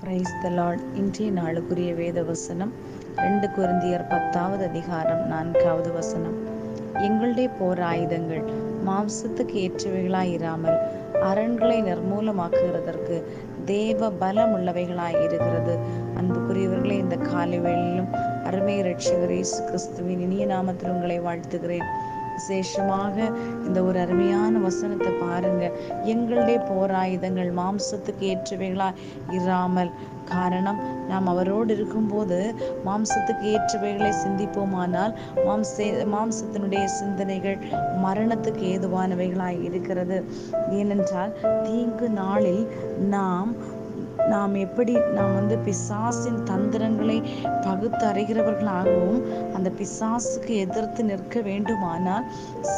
Praise the Lord. இன்றைய நாளுக்குரிய வேத வசனம் 2 கொரிந்தியர் 10வது அதிகாரம் 4வது வசனம். எங்களுடைய போர் ஆயுதங்கள் மாம்சத்துக்கு ஏற்றவைகளாயிராமல் அரண்களை நிர்மூலமாக்குகிறதற்கு தேவ பலம் உள்ளவைகளாய் இருக்கிறது. அன்புக்குரியவர்களே, இந்த காலை வேளையிலும் அருமை இரட்சகர் இயேசு கிறிஸ்துவின் இனிய நாமத்தில் உங்களை வாழ்த்துகிறேன். விசேஷமாக இந்த ஒரு அருமையான வசனத்தை பாருங்க. எங்களுடைய போராயுதங்கள் மாம்சத்துக்கு ஏற்றவைகளா இராமல். காரணம், நாம் அவரோடு இருக்கும்போது மாம்சத்துக்கு ஏற்றவைகளை சிந்திப்போமானால் மாம்சத்தினுடைய சிந்தனைகள் மரணத்துக்கு ஏதுவானவைகளாய் இருக்கிறது. ஏனென்றால் தீங்கு நாளில் நாம் எப்படி பிசாசின் தந்திரங்களை பகுத்து அறிகிறவர்களாகவும் அந்த பிசாசுக்கு எதிர்த்து நிற்க வேண்டுமானால்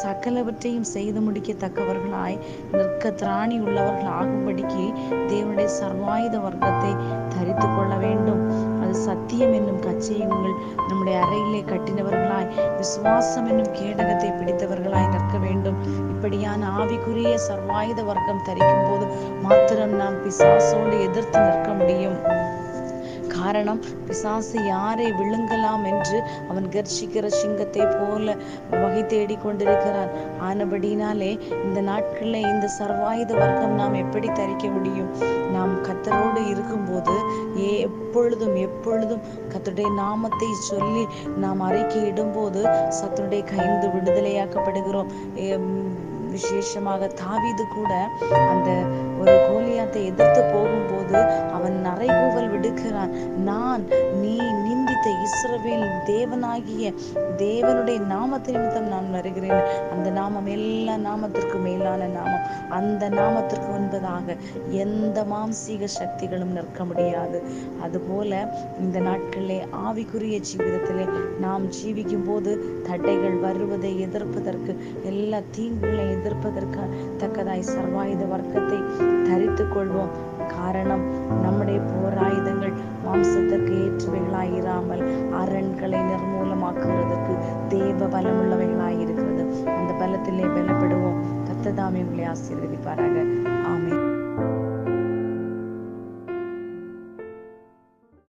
சகலவற்றையும் செய்து முடிக்கத்தக்கவர்களாய் நிற்க திராணி உள்ளவர்கள் ஆகும்படிக்கு தேவனுடைய சர்வாயுத வர்க்கத்தை தரித்து கொள்ள வேண்டும். அது சத்தியம் என்னும் கச்சையுங்கள் நம்முடைய அறையிலே கட்டினவர்களாய் விசுவாசம் என்னும் கேடகத்தை பிடித்தவர்களாய் நிற்க வேண்டும். இப்படியான ஆவிக்குரிய சர்வாயுத வர்க்கம் தரிக்கும் போது மாத்திரம் நாம் பிசாசோடு எதிர்த்து நிற்க முடியும். காரணம், பிசாசு யாரை விழுங்கலாம் என்று அவன் கர்ஜிக்கிற சிங்கத்தை போல வகை தேடி கொண்டிருக்கிறான். ஆனபடினாலே இந்த நாட்களில் இந்த சர்வாயுத வர்க்கம் நாம் எப்படி தரிக்க முடியும்? நாம் கர்த்தரோடு இருக்கும்போது எப்பொழுதும் கர்த்தருடைய நாமத்தை சொல்லி நாம் அறிக்கையிடும்போது சத்துருடைய கைந்து விடுதலையாக்கப்படுகிறோம். விசேஷமாக தாவீது கூட அந்த ஒரு கோலியாத்தை எதிர்த்து போகும்போது அவன் நரைகூவல் விடுக்கிறான். நீ நிந்தித்த இஸ்ரவேல் தேவனாகிய தேவனுடைய நாமத்தை நிமித்தம் நான் வருகிறேன். அந்த நாமம் எல்லா நாமத்திற்கும் மேலான நாமம். அந்த நாமத்திற்கு முன்பதாக எந்த மாம்சீக சக்திகளும் நிற்க முடியாது. அதுபோல இந்த நாட்களிலே ஆவிக்குரிய ஜீவிதத்திலே நாம் ஜீவிக்கும் போது தடைகள் வருவதை எதிர்ப்பதற்கு, எல்லா தீங்குகளை எதிர்ப்பதற்கு தக்கதாய் சர்வாயுத வர்க்கத்தை தரித்துக் கொள்வோம். காரணம், நம்முடைய போராயுதங்கள் மாம்சத்திற்கு ஏற்றவைகளாயிராமல் அரண்களை நிர்மூலமாக்குவதற்கு தேவ பலமுள்ளவைகளாயிருக்கிறது. அந்த பலத்திலே பலப்படுவோம். கர்த்தர் தாமே உங்களை ஆசீர்வதிப்பாராக. ஆமென்.